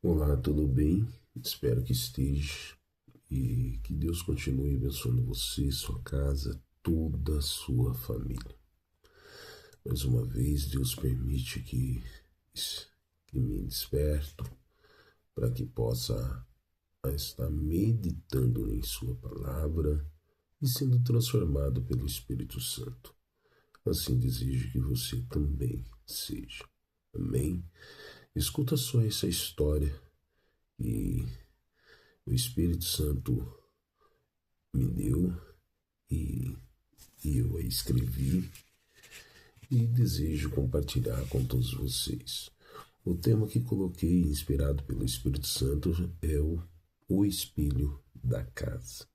Olá, tudo bem? Espero que esteja e que Deus continue abençoando você, sua casa, toda a sua família. Mais uma vez, Deus permite que me desperto para que possa estar meditando em sua palavra e sendo transformado pelo Espírito Santo. Assim desejo que você também seja. Amém? Escuta só essa história e o Espírito Santo me deu e, e eu a escrevi e desejo compartilhar com todos vocês. O tema que coloquei, inspirado pelo Espírito Santo, é o espelho da casa.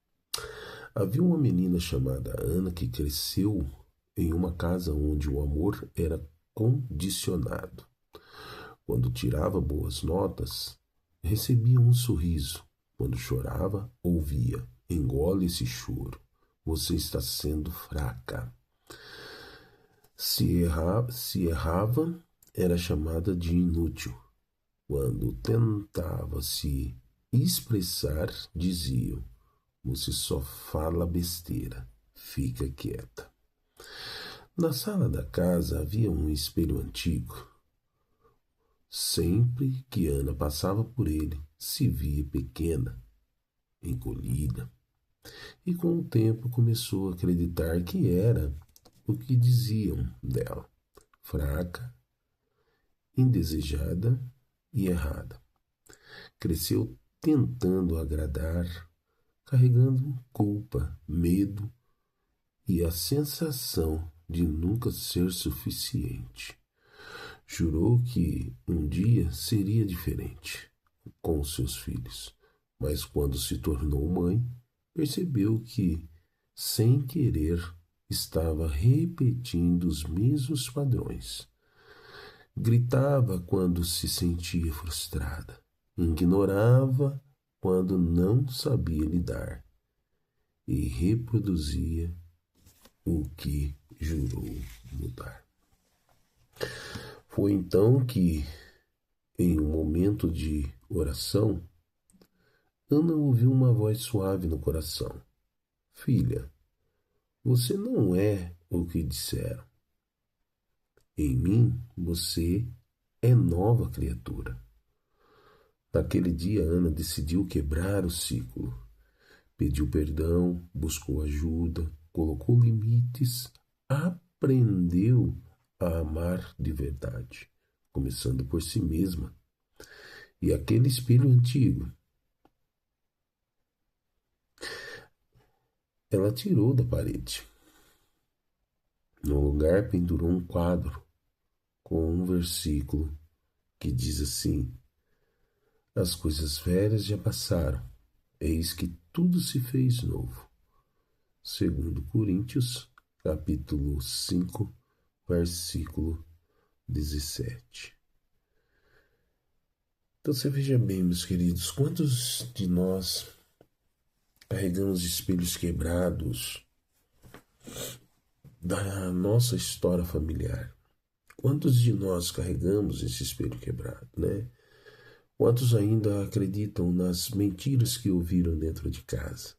Havia uma menina chamada Ana que cresceu em uma casa onde o amor era condicionado. Quando tirava boas notas, recebia um sorriso. Quando chorava, ouvia: engole esse choro. Você está sendo fraca. Se errava, era chamada de inútil. Quando tentava se expressar, diziam: você só fala besteira, fica quieta. Na sala da casa havia um espelho antigo. Sempre que Ana passava por ele, se via pequena, encolhida, e com o tempo começou a acreditar que era o que diziam dela: fraca, indesejada e errada. Cresceu tentando agradar, carregando culpa, medo e a sensação de nunca ser suficiente. Jurou que um dia seria diferente com os seus filhos, mas quando se tornou mãe, percebeu que, sem querer, estava repetindo os mesmos padrões. Gritava quando se sentia frustrada, ignorava quando não sabia lidar e reproduzia o que jurou mudar. Foi então que, em um momento de oração, Ana ouviu uma voz suave no coração: filha, você não é o que disseram. Em mim você é nova criatura. Naquele dia, Ana decidiu quebrar o ciclo. Pediu perdão, buscou ajuda, colocou limites, aprendeu a amar de verdade, começando por si mesma. E aquele espelho antigo, ela tirou da parede. No lugar pendurou um quadro com um versículo que diz assim: as coisas velhas já passaram, eis que tudo se fez novo. Segundo Coríntios, capítulo 5, versículo 17. Então você veja bem, meus queridos, quantos de nós carregamos espelhos quebrados da nossa história familiar? Quantos de nós carregamos esse espelho quebrado, né? Quantos ainda acreditam nas mentiras que ouviram dentro de casa?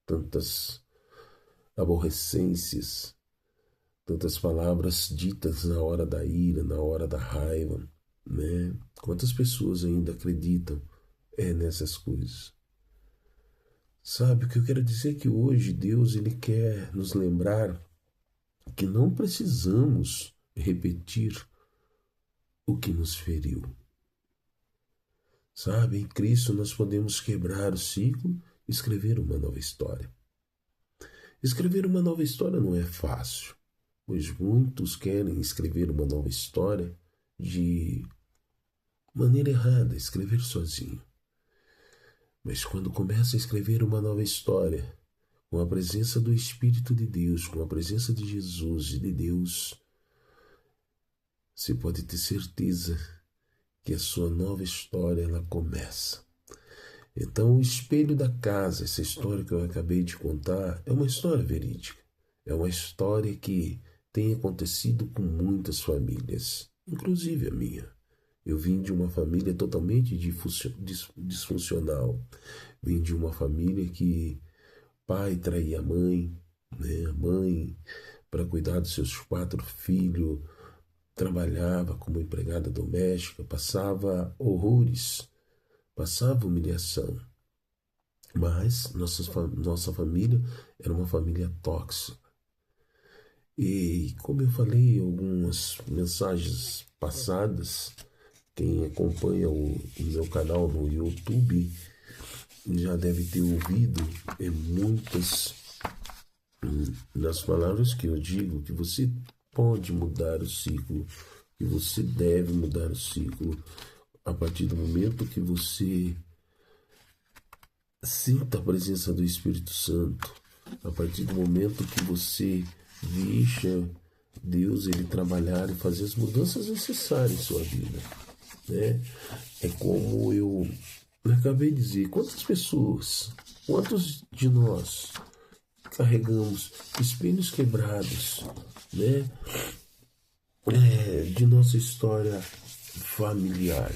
Tantas aborrecências, tantas palavras ditas na hora da ira, na hora da raiva, né? Quantas pessoas ainda acreditam nessas coisas? Sabe, o que eu quero dizer é que hoje Deus ele quer nos lembrar que não precisamos repetir o que nos feriu. Sabe, em Cristo nós podemos quebrar o ciclo e escrever uma nova história. Escrever uma nova história não é fácil, pois muitos querem escrever uma nova história de maneira errada, escrever sozinho. Mas quando começa a escrever uma nova história, com a presença do Espírito de Deus, com a presença de Jesus e de Deus, você pode ter certeza que a sua nova história ela começa. Então, o espelho da casa, essa história que eu acabei de contar, é uma história verídica. É uma história que tem acontecido com muitas famílias, inclusive a minha. Eu vim de uma família totalmente disfuncional. Vim de uma família que pai traía a mãe, né? A mãe, para cuidar dos seus 4 filhos, trabalhava como empregada doméstica, passava horrores, passava humilhação. Mas nossa família era uma família tóxica. E como eu falei em algumas mensagens passadas, quem acompanha o meu canal no YouTube já deve ter ouvido muitas das palavras que eu digo, que você pode mudar o ciclo, que você deve mudar o ciclo a partir do momento que você sinta a presença do Espírito Santo, a partir do momento que você deixa Deus ele trabalhar e fazer as mudanças necessárias em sua vida, né? É como eu acabei de dizer, quantos de nós carregamos espinhos quebrados, né? De nossa história familiar.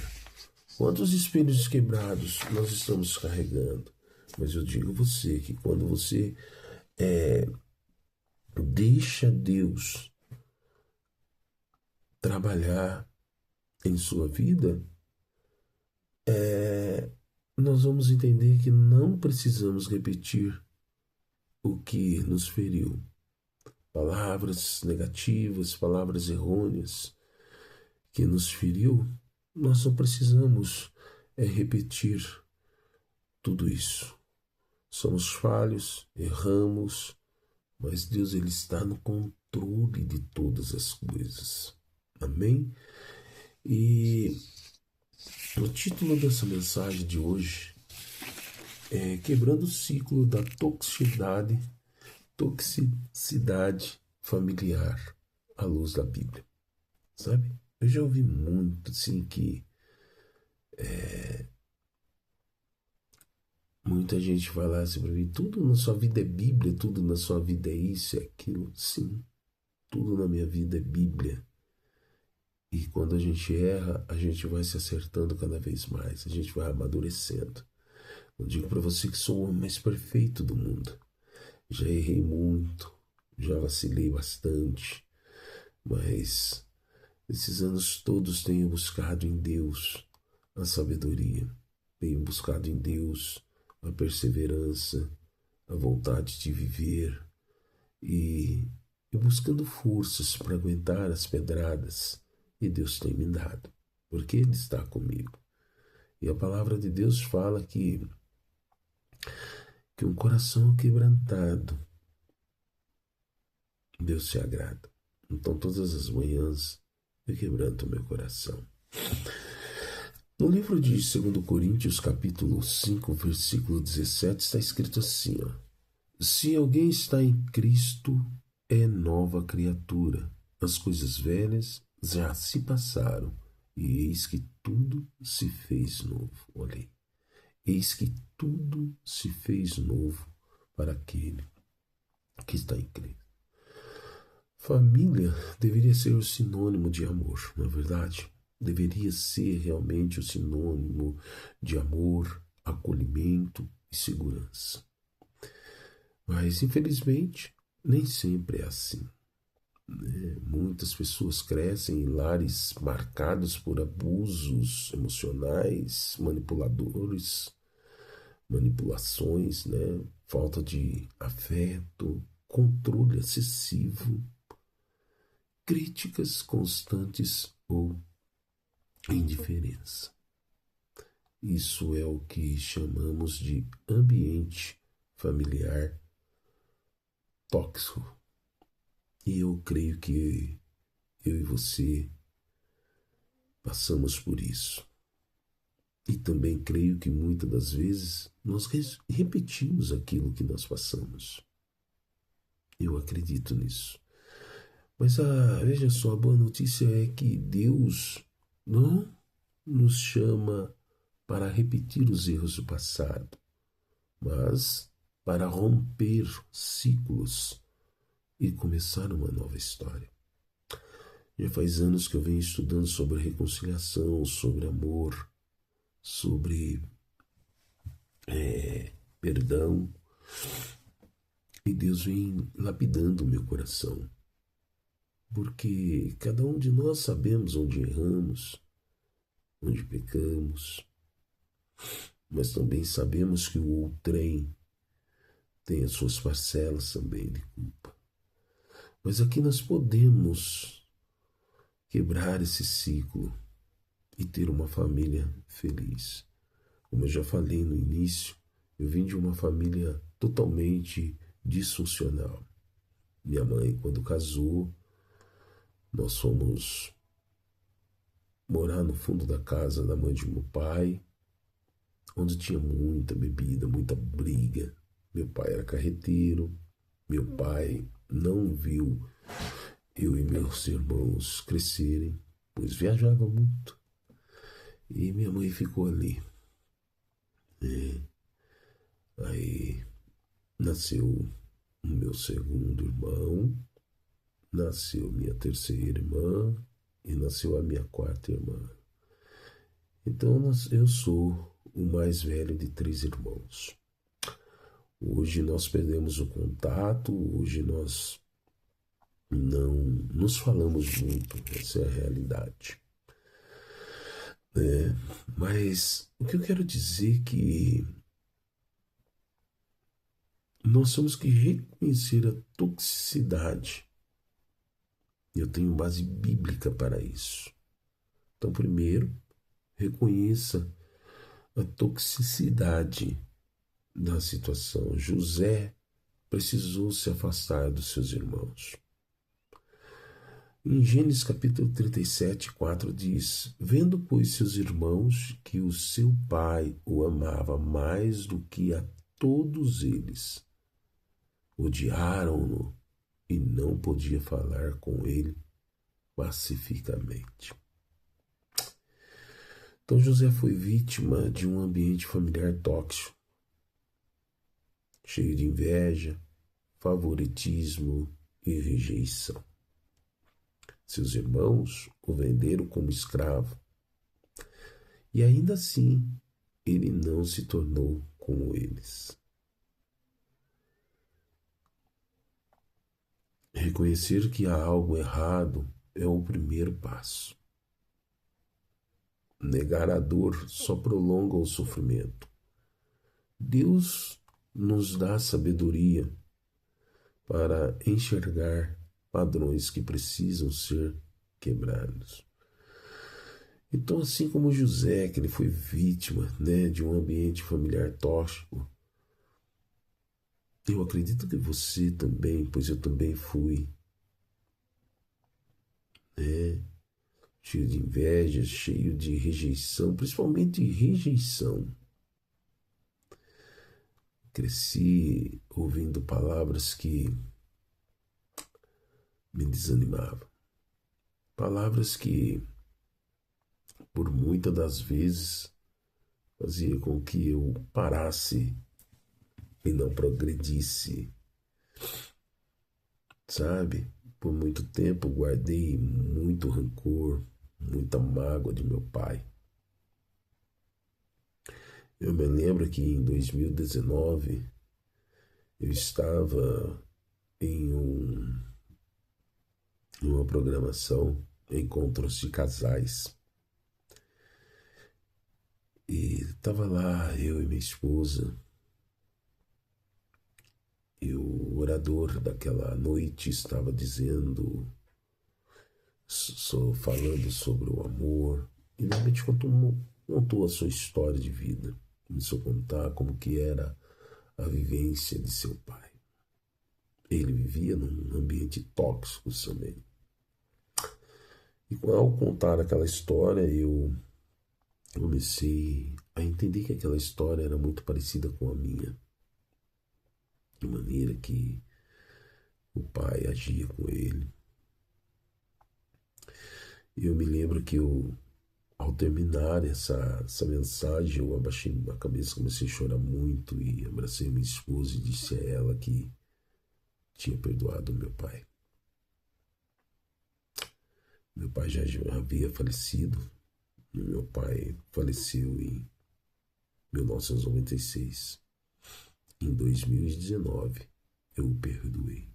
Quantos espinhos quebrados nós estamos carregando? Mas eu digo a você que quando você deixa Deus trabalhar em sua vida, nós vamos entender que não precisamos repetir o que nos feriu. Palavras negativas, palavras errôneas que nos feriu, nós não precisamos repetir tudo isso. Somos falhos, erramos, mas Deus ele está no controle de todas as coisas. Amém? E o título dessa mensagem de hoje é Quebrando o Ciclo da Toxicidade Familiar à Luz da Bíblia. Sabe? Eu já ouvi muito assim que muita gente fala assim para mim, tudo na sua vida é Bíblia, tudo na sua vida é isso, é aquilo. Sim, tudo na minha vida é Bíblia. E quando a gente erra, a gente vai se acertando cada vez mais, a gente vai amadurecendo. Eu digo para você que sou o homem mais perfeito do mundo. Já errei muito, já vacilei bastante, mas esses anos todos tenho buscado em Deus a sabedoria, tenho buscado em Deus a perseverança, a vontade de viver e buscando forças para aguentar as pedradas. E Deus tem me dado, porque Ele está comigo. E a palavra de Deus fala que um coração quebrantado, Deus se agrada. Então todas as manhãs eu quebranto o meu coração. No livro de 2 Coríntios, capítulo 5, versículo 17, está escrito assim, ó: se alguém está em Cristo, é nova criatura. As coisas velhas já se passaram, e eis que tudo se fez novo. Olha aí. Eis que tudo se fez novo para aquele que está em Cristo. Família deveria ser o sinônimo de amor, não é verdade? Deveria ser realmente o sinônimo de amor, acolhimento e segurança. Mas, infelizmente, nem sempre é assim. Muitas pessoas crescem em lares marcados por abusos emocionais, manipulações, falta de afeto, controle excessivo, críticas constantes ou indiferença. Isso é o que chamamos de ambiente familiar tóxico. E eu creio que eu e você passamos por isso. E também creio que muitas das vezes nós repetimos aquilo que nós passamos. Eu acredito nisso. Mas veja só, a boa notícia é que Deus não nos chama para repetir os erros do passado, mas para romper ciclos e começar uma nova história. Já faz anos que eu venho estudando sobre reconciliação, sobre amor, sobre perdão. E Deus vem lapidando o meu coração. Porque cada um de nós sabemos onde erramos, onde pecamos, mas também sabemos que o outrem tem as suas parcelas também de culpa. Mas aqui nós podemos quebrar esse ciclo e ter uma família feliz. Como eu já falei no início, eu vim de uma família totalmente disfuncional. Minha mãe, quando casou, nós fomos morar no fundo da casa da mãe de meu pai, onde tinha muita bebida, muita briga. Meu pai era carreteiro, meu pai não viu eu e meus irmãos crescerem, pois viajava muito. E minha mãe ficou ali. Aí nasceu o meu segundo irmão, nasceu minha terceira irmã e nasceu a minha quarta irmã. Então eu sou o mais velho de 3 irmãos. Hoje nós perdemos o contato, hoje nós não nos falamos muito, essa é a realidade. Mas o que eu quero dizer é que nós temos que reconhecer a toxicidade. Eu tenho base bíblica para isso. Então, primeiro, reconheça a toxicidade da situação. José precisou se afastar dos seus irmãos. Em Gênesis capítulo 37, 4 diz: Vendo, pois, seus irmãos que o seu pai o amava mais do que a todos eles, odiaram-no e não podia falar com ele pacificamente. Então José foi vítima de um ambiente familiar tóxico, cheio de inveja, favoritismo e rejeição. Seus irmãos o venderam como escravo e ainda assim ele não se tornou como eles. Reconhecer que há algo errado é o primeiro passo. Negar a dor só prolonga o sofrimento. Deus nos dá sabedoria para enxergar padrões que precisam ser quebrados. Então, assim como José, que ele foi vítima, de um ambiente familiar tóxico, eu acredito que você também, pois eu também fui, cheio de inveja, cheio de rejeição, principalmente rejeição. Cresci ouvindo palavras que me desanimavam. Palavras que, por muitas das vezes, fazia com que eu parasse e não progredisse. Sabe? Por muito tempo guardei muito rancor, muita mágoa de meu pai. Eu me lembro que em 2019 eu estava em uma programação, encontros de casais. E estava lá eu e minha esposa. E o orador daquela noite estava dizendo, falando sobre o amor. E realmente contou a sua história de vida. Começou a contar como que era a vivência de seu pai. Ele vivia num ambiente tóxico também. E ao contar aquela história, eu comecei a entender que aquela história era muito parecida com a minha. De maneira que o pai agia com ele. E eu me lembro que ao terminar essa mensagem, eu abaixei a cabeça, comecei a chorar muito e abracei minha esposa e disse a ela que tinha perdoado meu pai. Meu pai já havia falecido. Meu pai faleceu em 1996. Em 2019, eu o perdoei.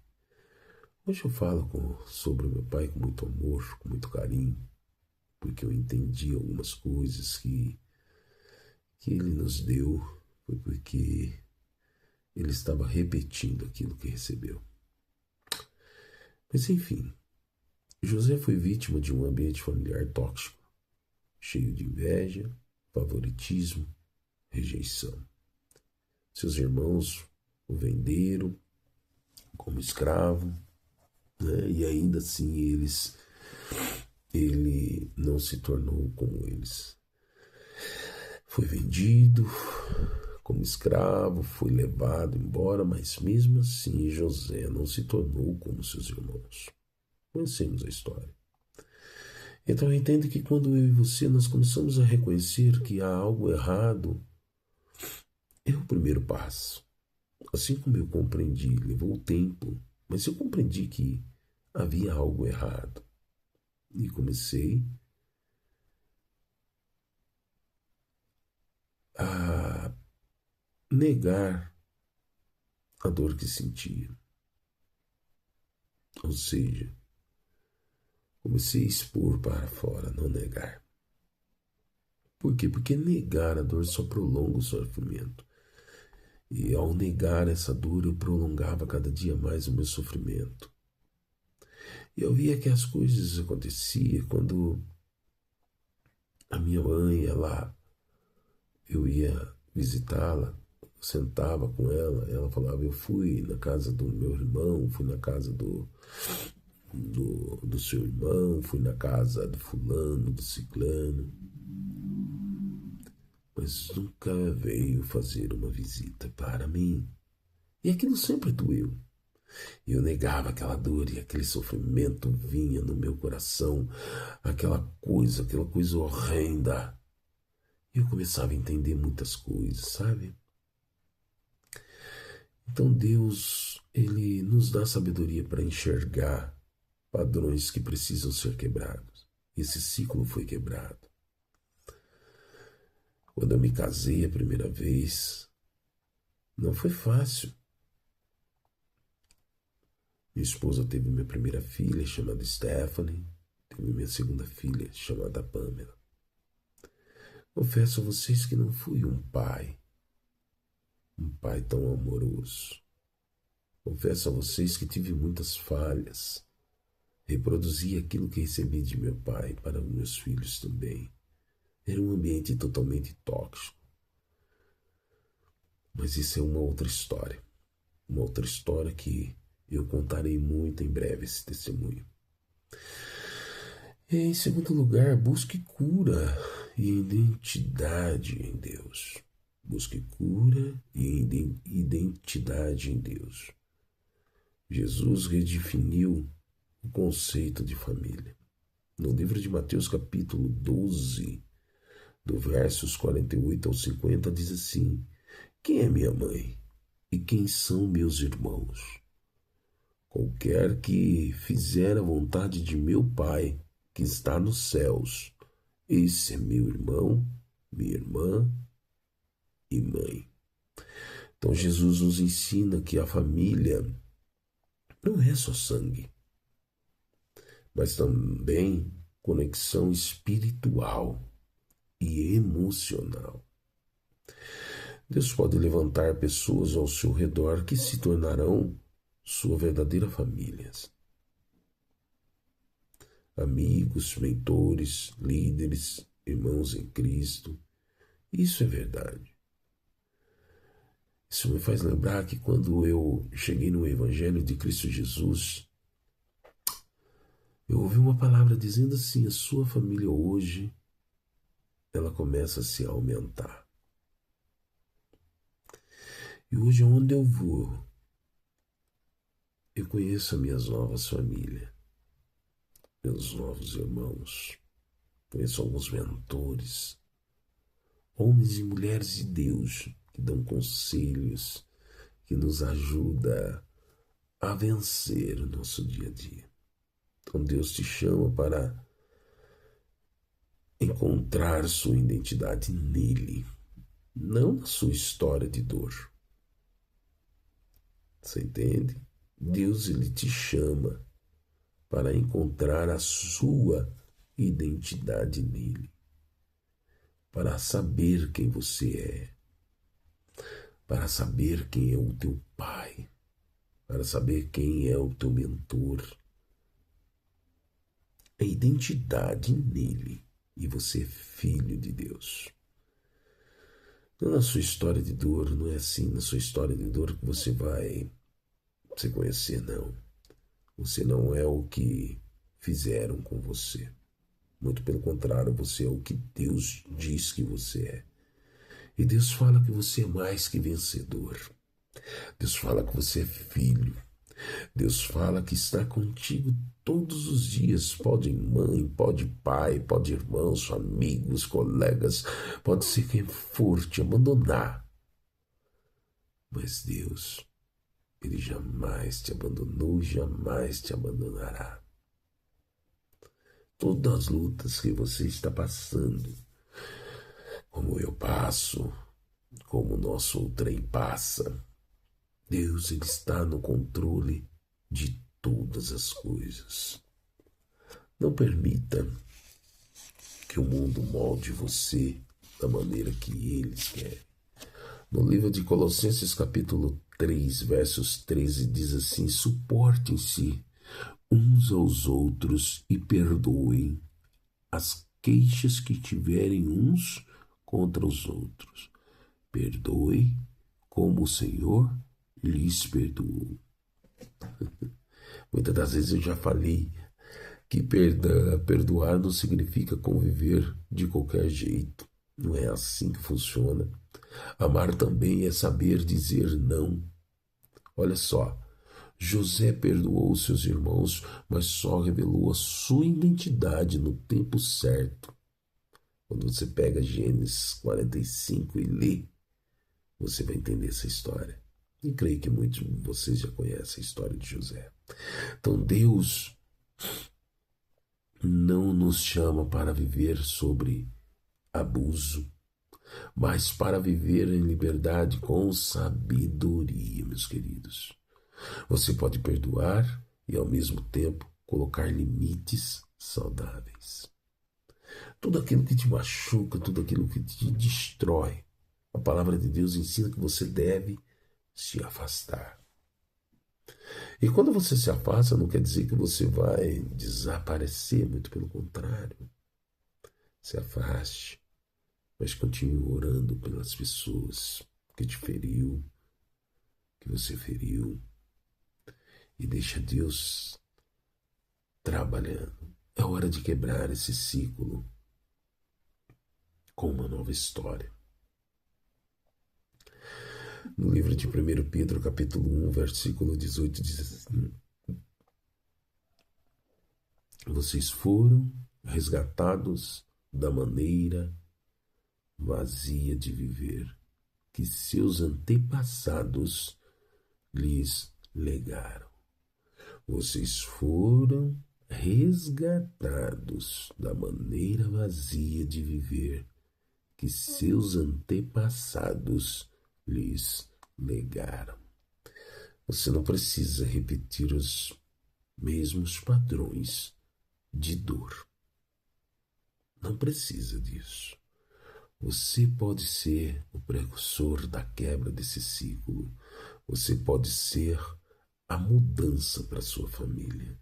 Hoje eu falo sobre o meu pai com muito amor, com muito carinho, porque eu entendi algumas coisas que ele nos deu, foi porque ele estava repetindo aquilo que recebeu. Mas enfim, José foi vítima de um ambiente familiar tóxico, cheio de inveja, favoritismo, rejeição. Seus irmãos o venderam como escravo, né? E ainda assim ele não se tornou como eles. Foi vendido como escravo, foi levado embora, mas mesmo assim José não se tornou como seus irmãos. Conhecemos a história. Então eu entendo que quando eu e você nós começamos a reconhecer que há algo errado, é o primeiro passo. Assim como eu compreendi, levou tempo, mas eu compreendi que havia algo errado. E comecei a negar a dor que sentia. Ou seja, comecei a expor para fora, não negar. Por quê? Porque negar a dor só prolonga o sofrimento. E ao negar essa dor, eu prolongava cada dia mais o meu sofrimento. E eu via que as coisas aconteciam quando a minha mãe, eu ia visitá-la, sentava com ela falava, eu fui na casa do meu irmão, fui na casa do seu irmão, fui na casa do fulano, do ciclano, mas nunca veio fazer uma visita para mim. E aquilo sempre doeu. Eu negava aquela dor e aquele sofrimento vinha no meu coração, aquela coisa horrenda. Eu começava a entender muitas coisas, sabe? Então Deus, Ele nos dá sabedoria para enxergar padrões que precisam ser quebrados. Esse ciclo foi quebrado. Quando eu me casei a primeira vez, não foi fácil. Minha esposa teve minha primeira filha, chamada Stephanie, teve minha segunda filha, chamada Pamela. Confesso a vocês que não fui um pai tão amoroso. Confesso a vocês que tive muitas falhas. Reproduzi aquilo que recebi de meu pai para meus filhos também. Era um ambiente totalmente tóxico. Mas isso é uma outra história. Uma outra história que eu contarei muito em breve esse testemunho. E, em segundo lugar, busque cura e identidade em Deus. Busque cura e identidade em Deus. Jesus redefiniu o conceito de família. No livro de Mateus, capítulo 12, do versos 48 ao 50, diz assim: quem é minha mãe e quem são meus irmãos? Qualquer que fizer a vontade de meu Pai, que está nos céus, esse é meu irmão, minha irmã e mãe. Então Jesus nos ensina que a família não é só sangue, mas também conexão espiritual e emocional. Deus pode levantar pessoas ao seu redor que se tornarão sua verdadeira família. Amigos, mentores, líderes, irmãos em Cristo. Isso é verdade. Isso me faz lembrar que quando eu cheguei no Evangelho de Cristo Jesus, eu ouvi uma palavra dizendo assim: a sua família hoje, ela começa a se aumentar. E hoje, onde eu vou, eu conheço as minhas novas famílias, meus novos irmãos, conheço alguns mentores, homens e mulheres de Deus que dão conselhos, que nos ajudam a vencer o nosso dia a dia. Então Deus te chama para encontrar sua identidade nele, não na sua história de dor. Você entende? Deus, ele te chama para encontrar a sua identidade nele, para saber quem você é, para saber quem é o teu pai, para saber quem é o teu mentor. A identidade nele, e você é filho de Deus. Não na sua história de dor, não é assim na sua história de dor que você vai se conhecer, não. Você não é o que fizeram com você. Muito pelo contrário, você é o que Deus diz que você é. E Deus fala que você é mais que vencedor. Deus fala que você é filho. Deus fala que está contigo todos os dias. Pode mãe, pode pai, pode irmãos, amigos, colegas, pode ser quem for te abandonar. Mas Deus, ele jamais te abandonou, jamais te abandonará. Todas as lutas que você está passando, como eu passo, como o nosso trem passa, Deus, ele está no controle de todas as coisas. Não permita que o mundo molde você da maneira que eles querem. No livro de Colossenses, capítulo 3, versos 13, diz assim: suportem-se uns aos outros e perdoem as queixas que tiverem uns contra os outros. Perdoe como o Senhor lhes perdoou. Muitas das vezes eu já falei que perdoar não significa conviver de qualquer jeito. Não é assim que funciona. Amar também é saber dizer não. Olha só, José perdoou seus irmãos, mas só revelou a sua identidade no tempo certo. Quando você pega Gênesis 45 e lê, você vai entender essa história. E creio que muitos de vocês já conhecem a história de José. Então Deus não nos chama para viver sobre abuso, mas para viver em liberdade com sabedoria, meus queridos. Você pode perdoar e, ao mesmo tempo, colocar limites saudáveis. Tudo aquilo que te machuca, tudo aquilo que te destrói, a palavra de Deus ensina que você deve se afastar. E quando você se afasta, não quer dizer que você vai desaparecer, muito pelo contrário. Se afaste, mas continue orando pelas pessoas que te feriu, que você feriu, e deixa Deus trabalhando. É hora de quebrar esse ciclo com uma nova história. No livro de 1 Pedro, capítulo 1, versículo 18, diz assim: vocês foram resgatados da maneira vazia de viver que seus antepassados lhes legaram. Vocês foram resgatados da maneira vazia de viver que seus antepassados lhes legaram. Você não precisa repetir os mesmos padrões de dor. Não precisa disso. Você pode ser o precursor da quebra desse ciclo. Você pode ser a mudança para sua família.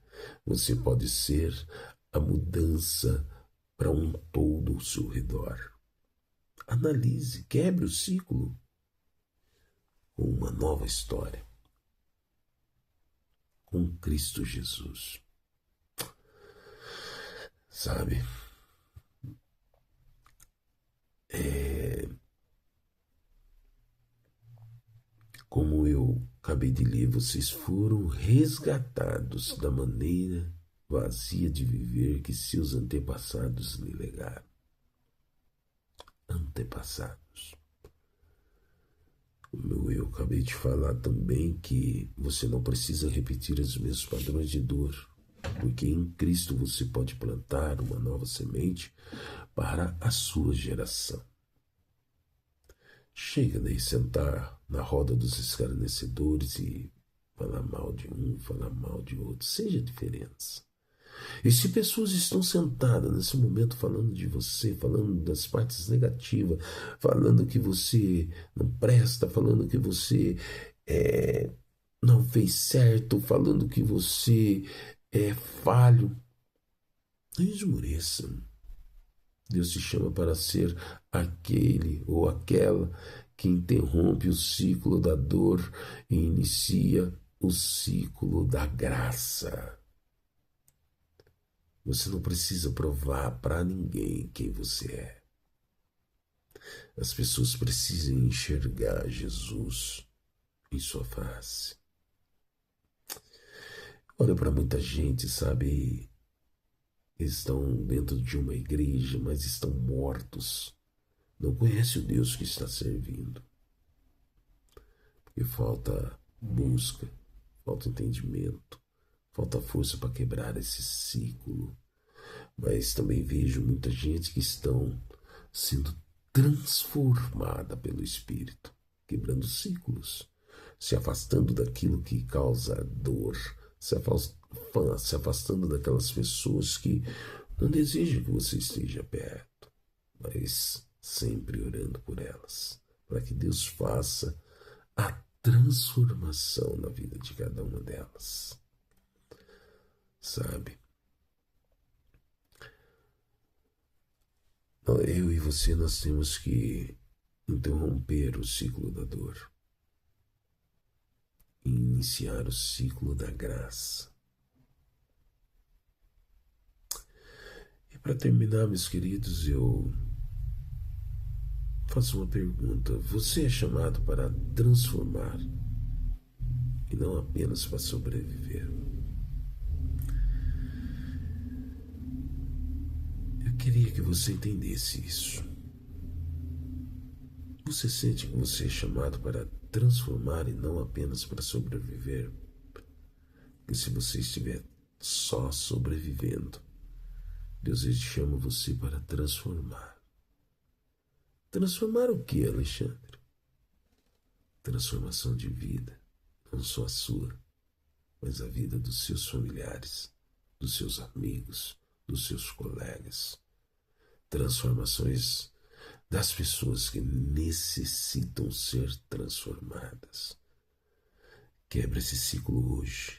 Você pode ser a mudança para um todo ao seu redor. Analise, quebre o ciclo com uma nova história, com Cristo Jesus. Sabe? Como eu acabei de ler, vocês foram resgatados da maneira vazia de viver que seus antepassados lhe legaram. Antepassados. Como eu acabei de falar também que você não precisa repetir os mesmos padrões de dor, porque em Cristo você pode plantar uma nova semente para a sua geração. Chega de sentar na roda dos escarnecedores e falar mal de um, falar mal de outro. Seja diferença. E se pessoas estão sentadas nesse momento falando de você, falando das partes negativas, falando que você não presta, falando que você não fez certo, falando que você é falho, não esmoreça. Deus te chama para ser aquele ou aquela que interrompe o ciclo da dor e inicia o ciclo da graça. Você não precisa provar para ninguém quem você é. As pessoas precisam enxergar Jesus em sua face. Olha, para muita gente, sabe, estão dentro de uma igreja, mas estão mortos. Não conhece o Deus que está servindo. Porque falta busca, falta entendimento, falta força para quebrar esse ciclo. Mas também vejo muita gente que estão sendo transformada pelo Espírito, quebrando ciclos, se afastando daquilo que causa dor, se afastando daquelas pessoas que não desejam que você esteja perto, mas sempre orando por elas, para que Deus faça a transformação na vida de cada uma delas. Sabe? Eu e você, nós temos que interromper o ciclo da dor e iniciar o ciclo da graça. E para terminar, meus queridos, eu faço uma pergunta. Você é chamado para transformar e não apenas para sobreviver. Eu queria que você entendesse isso. Você sente que você é chamado para transformar e não apenas para sobreviver? Porque se você estiver só sobrevivendo, Deus chama você para transformar. Transformar o que, Alexandre? Transformação de vida, não só a sua, mas a vida dos seus familiares, dos seus amigos, dos seus colegas. Transformações das pessoas que necessitam ser transformadas. Quebra esse ciclo hoje.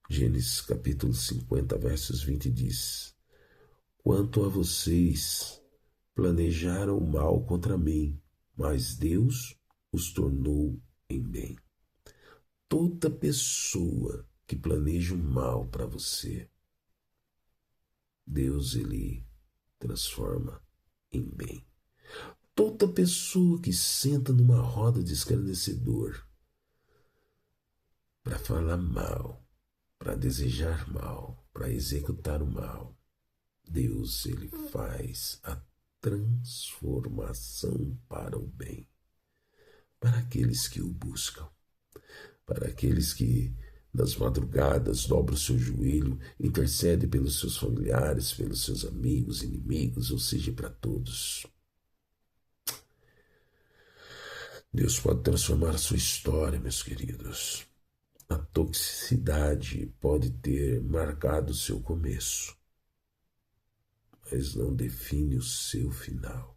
Gênesis capítulo 50, versos 20 diz: Quanto a vocês, planejaram o mal contra mim, mas Deus os tornou em bem. Toda pessoa que planeja o mal para você, Deus, ele transforma em bem. Toda pessoa que senta numa roda de escarnecedor para falar mal, para desejar mal, para executar o mal, Deus, ele faz a transformação para o bem, para aqueles que o buscam, para aqueles que nas madrugadas dobram o seu joelho, intercede pelos seus familiares, pelos seus amigos, inimigos, ou seja, para todos. Deus pode transformar a sua história, meus queridos. A toxicidade pode ter marcado o seu começo, mas não define o seu final.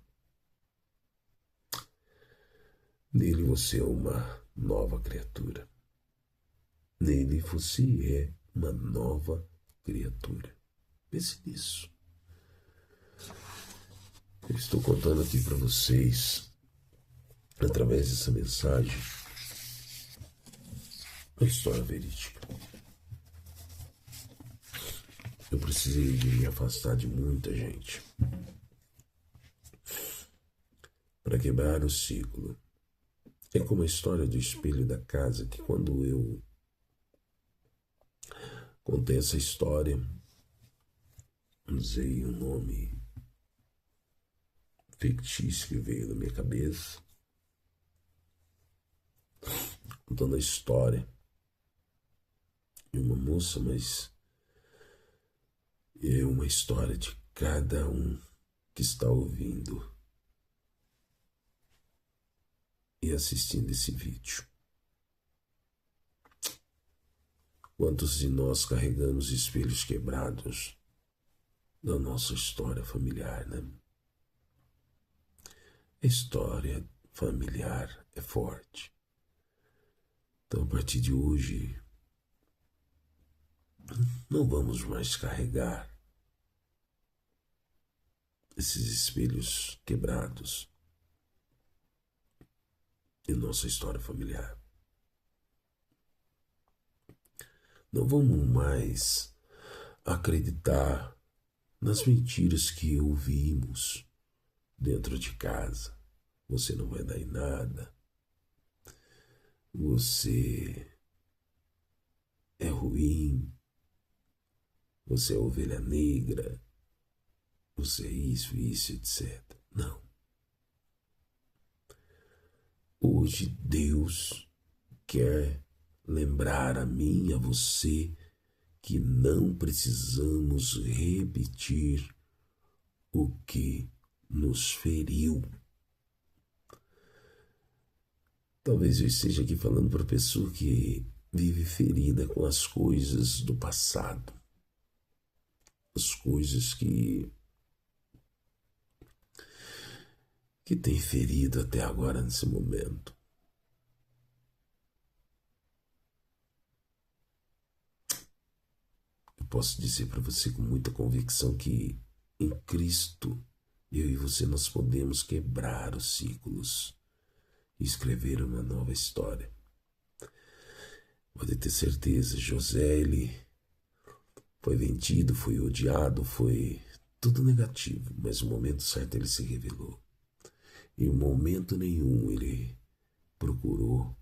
Nele você é uma nova criatura. Nele você é uma nova criatura. Pense nisso. Eu estou contando aqui para vocês, através dessa mensagem, uma história verídica. Eu precisei de me afastar de muita gente para quebrar o ciclo. É como a história do espelho da casa, que quando eu contei essa história, usei um nome fictício que veio na minha cabeça, contando a história de uma moça, mas é uma história de cada um que está ouvindo e assistindo esse vídeo. Quantos de nós carregamos espelhos quebrados da nossa história familiar, né? A história familiar é forte. Então, a partir de hoje, não vamos mais carregar esses espelhos quebrados em nossa história familiar. Não vamos mais acreditar nas mentiras que ouvimos dentro de casa. Você não vai dar em nada. Você é ruim. Você é ovelha negra. Você é isso, etc. Não. Hoje Deus quer lembrar a mim e a você que não precisamos repetir o que nos feriu. Talvez eu esteja aqui falando para a pessoa que vive ferida com as coisas do passado. As coisas que tem ferido até agora nesse momento. Eu posso dizer para você com muita convicção que em Cristo, eu e você, nós podemos quebrar os ciclos e escrever uma nova história. Pode ter certeza, José, ele foi vendido, foi odiado, foi tudo negativo, mas no momento certo ele se revelou. Em momento nenhum ele procurou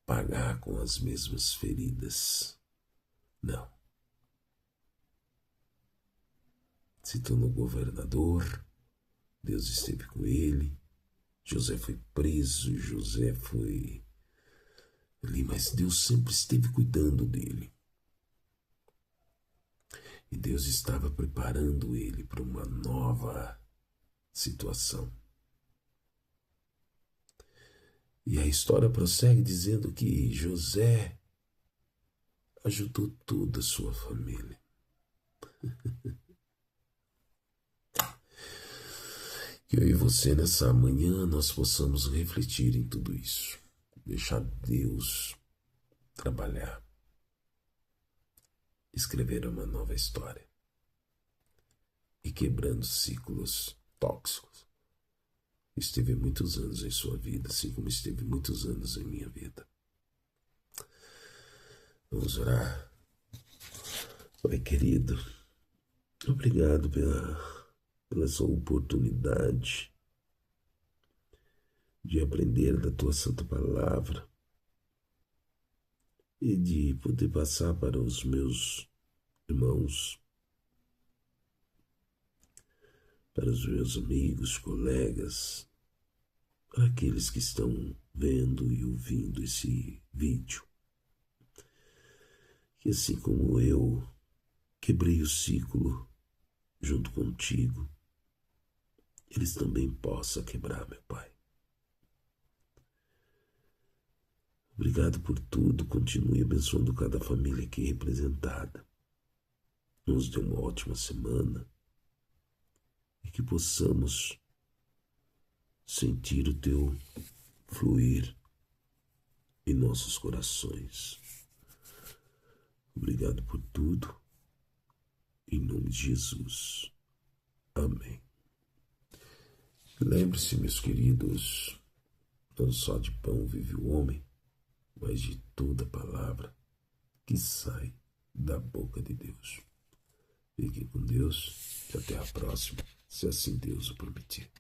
pagar com as mesmas feridas. Não. Se tornou governador, Deus esteve com ele. José foi preso, José foi ali, mas Deus sempre esteve cuidando dele. E Deus estava preparando ele para uma nova situação. E a história prossegue dizendo que José ajudou toda a sua família. Que eu e você nessa manhã nós possamos refletir em tudo isso. Deixar Deus trabalhar. Escrever uma nova história. E quebrando ciclos tóxicos. Esteve muitos anos em sua vida, assim como esteve muitos anos em minha vida. Vamos orar. Pai querido, obrigado pela sua oportunidade de aprender da tua santa palavra e de poder passar para os meus irmãos, para os meus amigos, colegas, para aqueles que estão vendo e ouvindo esse vídeo. Que assim como eu quebrei o ciclo junto contigo, eles também possam quebrar, meu Pai. Obrigado por tudo, continue abençoando cada família aqui representada. Nos dê uma ótima semana e que possamos sentir o teu fluir em nossos corações. Obrigado por tudo, em nome de Jesus. Amém. Lembre-se, meus queridos, não só de pão vive o homem, mas de toda palavra que sai da boca de Deus. Fiquem com Deus e até a próxima, se assim Deus o permitir.